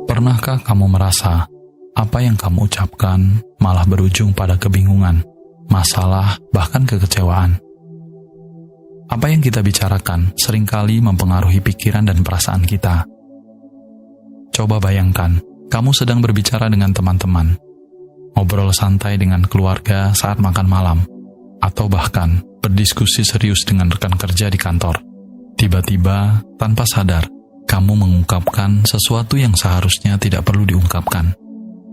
Pernahkah kamu merasa apa yang kamu ucapkan malah berujung pada kebingungan, masalah, bahkan kekecewaan? Apa yang kita bicarakan seringkali mempengaruhi pikiran dan perasaan kita. Coba bayangkan, kamu sedang berbicara dengan teman-teman, ngobrol santai dengan keluarga saat makan malam, atau bahkan berdiskusi serius dengan rekan kerja di kantor. Tiba-tiba, tanpa sadar, kamu mengungkapkan sesuatu yang seharusnya tidak perlu diungkapkan.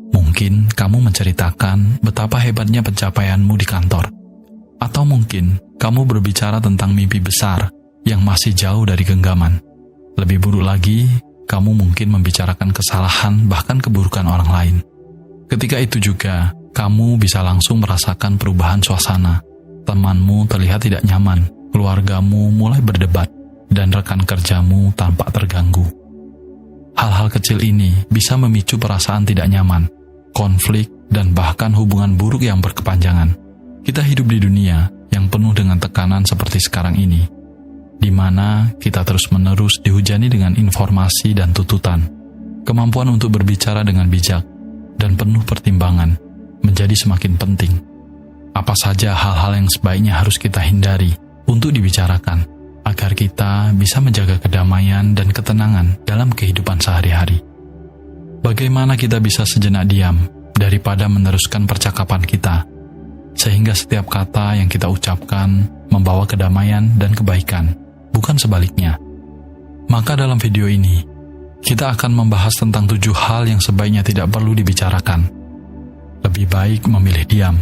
Mungkin kamu menceritakan betapa hebatnya pencapaianmu di kantor. Atau mungkin kamu berbicara tentang mimpi besar yang masih jauh dari genggaman. Lebih buruk lagi, kamu mungkin membicarakan kesalahan bahkan keburukan orang lain. Ketika itu juga, kamu bisa langsung merasakan perubahan suasana. Temanmu terlihat tidak nyaman, keluargamu mulai berdebat, dan rekan kerjamu tampak terganggu. Hal-hal kecil ini bisa memicu perasaan tidak nyaman, konflik, dan bahkan hubungan buruk yang berkepanjangan. Kita hidup di dunia yang penuh dengan tekanan seperti sekarang ini, di mana kita terus-menerus dihujani dengan informasi dan tuntutan. Kemampuan untuk berbicara dengan bijak dan penuh pertimbangan menjadi semakin penting. Apa saja hal-hal yang sebaiknya harus kita hindari untuk dibicarakan, agar kita bisa menjaga kedamaian dan ketenangan dalam kehidupan sehari-hari. Bagaimana kita bisa sejenak diam daripada meneruskan percakapan kita, sehingga setiap kata yang kita ucapkan membawa kedamaian dan kebaikan, bukan sebaliknya. Maka dalam video ini, kita akan membahas tentang 7 hal yang sebaiknya tidak perlu dibicarakan. Lebih baik memilih diam,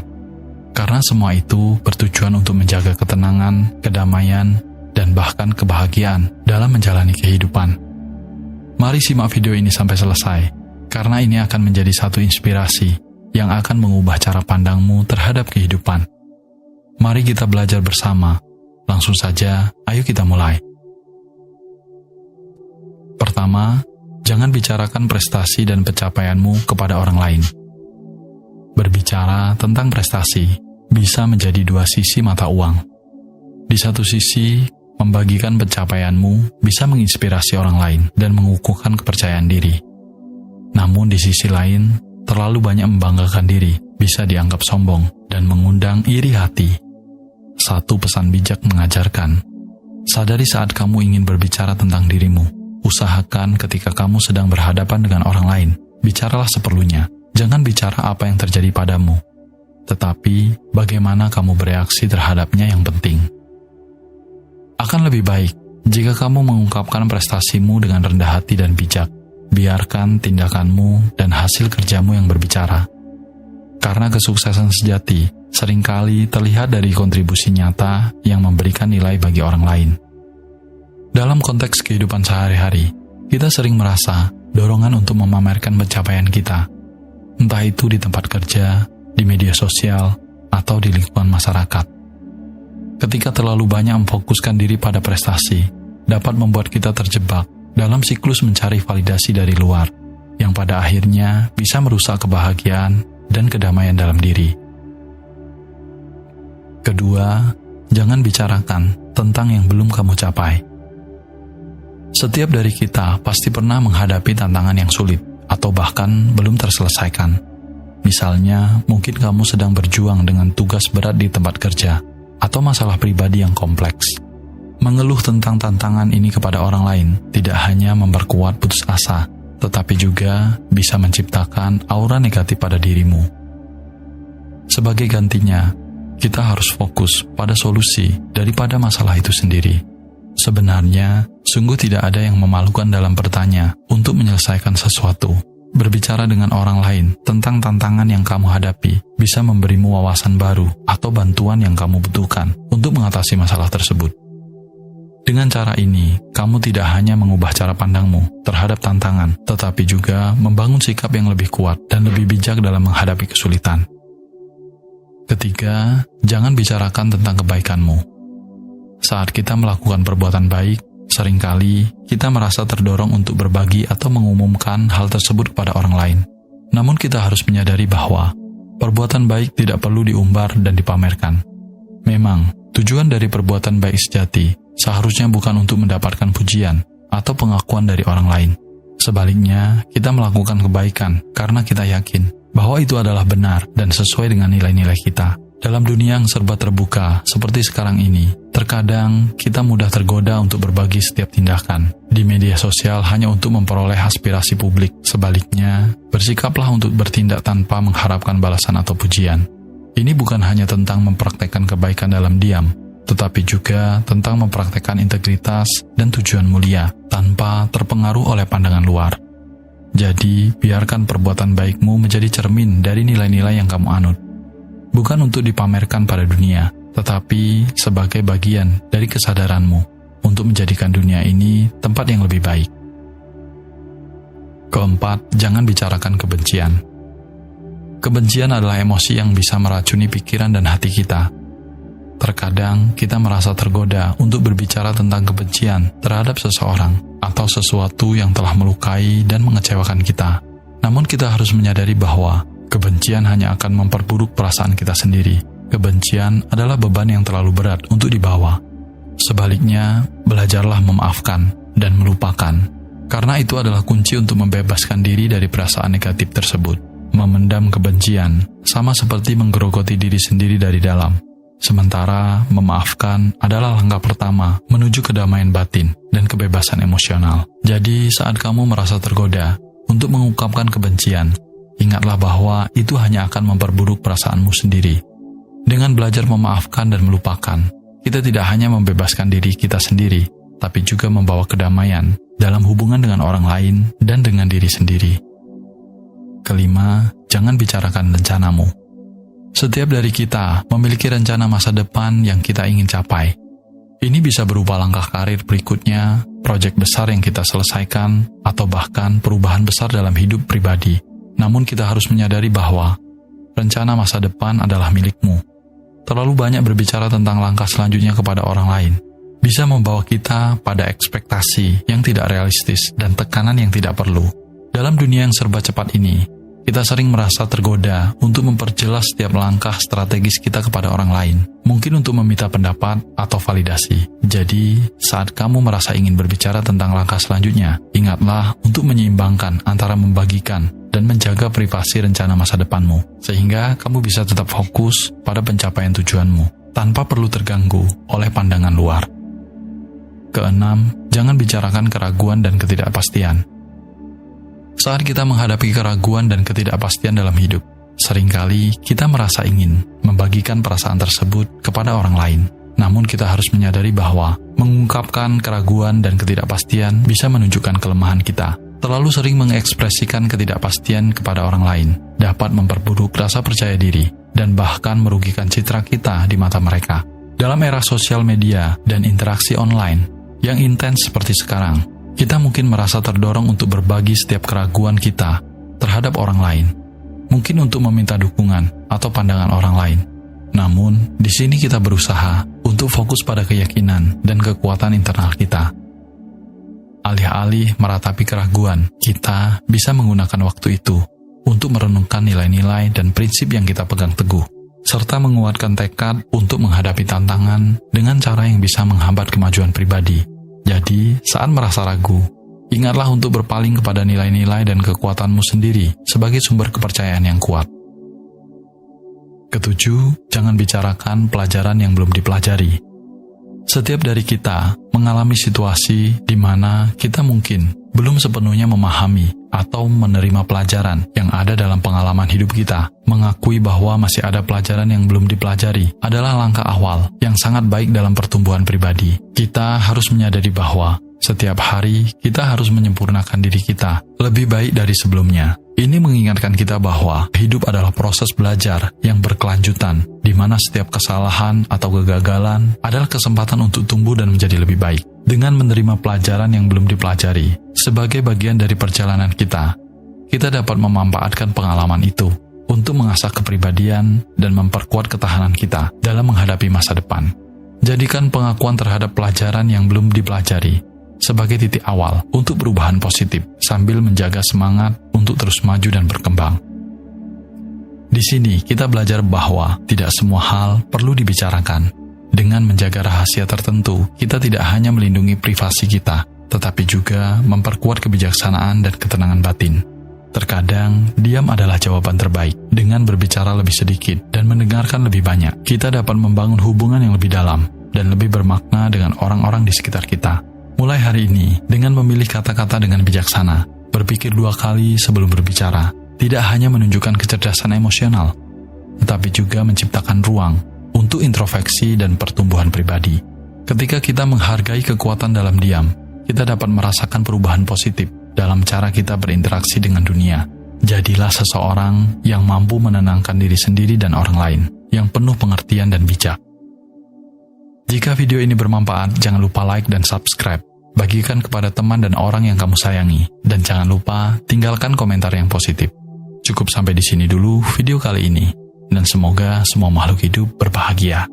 karena semua itu bertujuan untuk menjaga ketenangan, kedamaian, dan bahkan kebahagiaan dalam menjalani kehidupan. Mari simak video ini sampai selesai, karena ini akan menjadi satu inspirasi yang akan mengubah cara pandangmu terhadap kehidupan. Mari kita belajar bersama. Langsung saja, ayo kita mulai. Pertama, jangan bicarakan prestasi dan pencapaianmu kepada orang lain. Berbicara tentang prestasi bisa menjadi 2 sisi mata uang. Di satu sisi, membagikan pencapaianmu bisa menginspirasi orang lain dan mengukuhkan kepercayaan diri. Namun di sisi lain, terlalu banyak membanggakan diri bisa dianggap sombong dan mengundang iri hati. Satu pesan bijak mengajarkan, sadari saat kamu ingin berbicara tentang dirimu. Usahakan ketika kamu sedang berhadapan dengan orang lain, bicaralah seperlunya. Jangan bicara apa yang terjadi padamu, tetapi bagaimana kamu bereaksi terhadapnya yang penting. Akan lebih baik jika kamu mengungkapkan prestasimu dengan rendah hati dan bijak. Biarkan tindakanmu dan hasil kerjamu yang berbicara. Karena kesuksesan sejati seringkali terlihat dari kontribusi nyata yang memberikan nilai bagi orang lain. Dalam konteks kehidupan sehari-hari, kita sering merasa dorongan untuk memamerkan pencapaian kita. Entah itu di tempat kerja, di media sosial, atau di lingkungan masyarakat. Ketika terlalu banyak memfokuskan diri pada prestasi, dapat membuat kita terjebak dalam siklus mencari validasi dari luar, yang pada akhirnya bisa merusak kebahagiaan dan kedamaian dalam diri. Kedua, jangan bicarakan tentang yang belum kamu capai. Setiap dari kita pasti pernah menghadapi tantangan yang sulit, atau bahkan belum terselesaikan. Misalnya, mungkin kamu sedang berjuang dengan tugas berat di tempat kerja, atau masalah pribadi yang kompleks. Mengeluh tentang tantangan ini kepada orang lain tidak hanya memperkuat putus asa, tetapi juga bisa menciptakan aura negatif pada dirimu. Sebagai gantinya, kita harus fokus pada solusi daripada masalah itu sendiri. Sebenarnya, sungguh tidak ada yang memalukan dalam bertanya untuk menyelesaikan sesuatu. Berbicara dengan orang lain tentang tantangan yang kamu hadapi bisa memberimu wawasan baru atau bantuan yang kamu butuhkan untuk mengatasi masalah tersebut. Dengan cara ini, kamu tidak hanya mengubah cara pandangmu terhadap tantangan, tetapi juga membangun sikap yang lebih kuat dan lebih bijak dalam menghadapi kesulitan. Ketiga, jangan bicarakan tentang kebaikanmu. Saat kita melakukan perbuatan baik, seringkali kita merasa terdorong untuk berbagi atau mengumumkan hal tersebut kepada orang lain. Namun kita harus menyadari bahwa perbuatan baik tidak perlu diumbar dan dipamerkan. Memang, tujuan dari perbuatan baik sejati seharusnya bukan untuk mendapatkan pujian atau pengakuan dari orang lain. Sebaliknya, kita melakukan kebaikan karena kita yakin bahwa itu adalah benar dan sesuai dengan nilai-nilai kita. Dalam dunia yang serba terbuka seperti sekarang ini, terkadang kita mudah tergoda untuk berbagi setiap tindakan di media sosial hanya untuk memperoleh aspirasi publik. Sebaliknya, bersikaplah untuk bertindak tanpa mengharapkan balasan atau pujian. Ini bukan hanya tentang mempraktekkan kebaikan dalam diam, tetapi juga tentang mempraktekkan integritas dan tujuan mulia tanpa terpengaruh oleh pandangan luar. Jadi, biarkan perbuatan baikmu menjadi cermin dari nilai-nilai yang kamu anut. Bukan untuk dipamerkan pada dunia, tetapi sebagai bagian dari kesadaranmu untuk menjadikan dunia ini tempat yang lebih baik. Keempat, jangan bicarakan kebencian. Kebencian adalah emosi yang bisa meracuni pikiran dan hati kita. Terkadang kita merasa tergoda untuk berbicara tentang kebencian terhadap seseorang atau sesuatu yang telah melukai dan mengecewakan kita. Namun kita harus menyadari bahwa kebencian hanya akan memperburuk perasaan kita sendiri. Kebencian adalah beban yang terlalu berat untuk dibawa. Sebaliknya, belajarlah memaafkan dan melupakan, karena itu adalah kunci untuk membebaskan diri dari perasaan negatif tersebut. Memendam kebencian sama seperti menggerogoti diri sendiri dari dalam. Sementara memaafkan adalah langkah pertama menuju kedamaian batin dan kebebasan emosional. Jadi saat kamu merasa tergoda untuk mengungkapkan kebencian, ingatlah bahwa itu hanya akan memperburuk perasaanmu sendiri. Dengan belajar memaafkan dan melupakan, kita tidak hanya membebaskan diri kita sendiri, tapi juga membawa kedamaian dalam hubungan dengan orang lain dan dengan diri sendiri. Kelima, jangan bicarakan rencanamu. Setiap dari kita memiliki rencana masa depan yang kita ingin capai. Ini bisa berupa langkah karir berikutnya, proyek besar yang kita selesaikan, atau bahkan perubahan besar dalam hidup pribadi. Namun kita harus menyadari bahwa rencana masa depan adalah milikmu. Terlalu banyak berbicara tentang langkah selanjutnya kepada orang lain bisa membawa kita pada ekspektasi yang tidak realistis dan tekanan yang tidak perlu. Dalam dunia yang serba cepat ini, kita sering merasa tergoda untuk memperjelas setiap langkah strategis kita kepada orang lain, mungkin untuk meminta pendapat atau validasi. Jadi, saat kamu merasa ingin berbicara tentang langkah selanjutnya, ingatlah untuk menyeimbangkan antara membagikan dan menjaga privasi rencana masa depanmu, sehingga kamu bisa tetap fokus pada pencapaian tujuanmu, tanpa perlu terganggu oleh pandangan luar. Keenam, jangan bicarakan keraguan dan ketidakpastian. Saat kita menghadapi keraguan dan ketidakpastian dalam hidup, seringkali kita merasa ingin membagikan perasaan tersebut kepada orang lain. Namun kita harus menyadari bahwa mengungkapkan keraguan dan ketidakpastian bisa menunjukkan kelemahan kita. Terlalu sering mengekspresikan ketidakpastian kepada orang lain dapat memperburuk rasa percaya diri dan bahkan merugikan citra kita di mata mereka. Dalam era sosial media dan interaksi online yang intens seperti sekarang, kita mungkin merasa terdorong untuk berbagi setiap keraguan kita terhadap orang lain, mungkin untuk meminta dukungan atau pandangan orang lain. Namun, di sini kita berusaha untuk fokus pada keyakinan dan kekuatan internal kita. Alih-alih meratapi keraguan, kita bisa menggunakan waktu itu untuk merenungkan nilai-nilai dan prinsip yang kita pegang teguh, serta menguatkan tekad untuk menghadapi tantangan dengan cara yang bisa menghambat kemajuan pribadi. Jadi, saat merasa ragu, ingatlah untuk berpaling kepada nilai-nilai dan kekuatanmu sendiri sebagai sumber kepercayaan yang kuat. Ketujuh, jangan bicarakan pelajaran yang belum dipelajari. Setiap dari kita mengalami situasi di mana kita mungkin belum sepenuhnya memahami atau menerima pelajaran yang ada dalam pengalaman hidup kita. Mengakui bahwa masih ada pelajaran yang belum dipelajari adalah langkah awal yang sangat baik dalam pertumbuhan pribadi. Kita harus menyadari bahwa setiap hari kita harus menyempurnakan diri kita lebih baik dari sebelumnya. Ini mengingatkan kita bahwa hidup adalah proses belajar yang berkelanjutan, di mana setiap kesalahan atau kegagalan adalah kesempatan untuk tumbuh dan menjadi lebih baik. Dengan menerima pelajaran yang belum dipelajari sebagai bagian dari perjalanan kita dapat memanfaatkan pengalaman itu untuk mengasah kepribadian dan memperkuat ketahanan kita dalam menghadapi masa depan. Jadikan pengakuan terhadap pelajaran yang belum dipelajari sebagai titik awal untuk perubahan positif sambil menjaga semangat untuk terus maju dan berkembang. Di sini kita belajar bahwa tidak semua hal perlu dibicarakan. Dengan menjaga rahasia tertentu, kita tidak hanya melindungi privasi kita, tetapi juga memperkuat kebijaksanaan dan ketenangan batin. Terkadang, diam adalah jawaban terbaik. Dengan berbicara lebih sedikit dan mendengarkan lebih banyak, kita dapat membangun hubungan yang lebih dalam dan lebih bermakna dengan orang-orang di sekitar kita. Mulai hari ini, dengan memilih kata-kata dengan bijaksana, berpikir 2 kali sebelum berbicara, tidak hanya menunjukkan kecerdasan emosional, tetapi juga menciptakan ruang untuk introspeksi dan pertumbuhan pribadi. Ketika kita menghargai kekuatan dalam diam, kita dapat merasakan perubahan positif dalam cara kita berinteraksi dengan dunia. Jadilah seseorang yang mampu menenangkan diri sendiri dan orang lain, yang penuh pengertian dan bijak. Jika video ini bermanfaat, jangan lupa like dan subscribe. Bagikan kepada teman dan orang yang kamu sayangi. Dan jangan lupa tinggalkan komentar yang positif. Cukup sampai di sini dulu video kali ini. Dan semoga semua makhluk hidup berbahagia.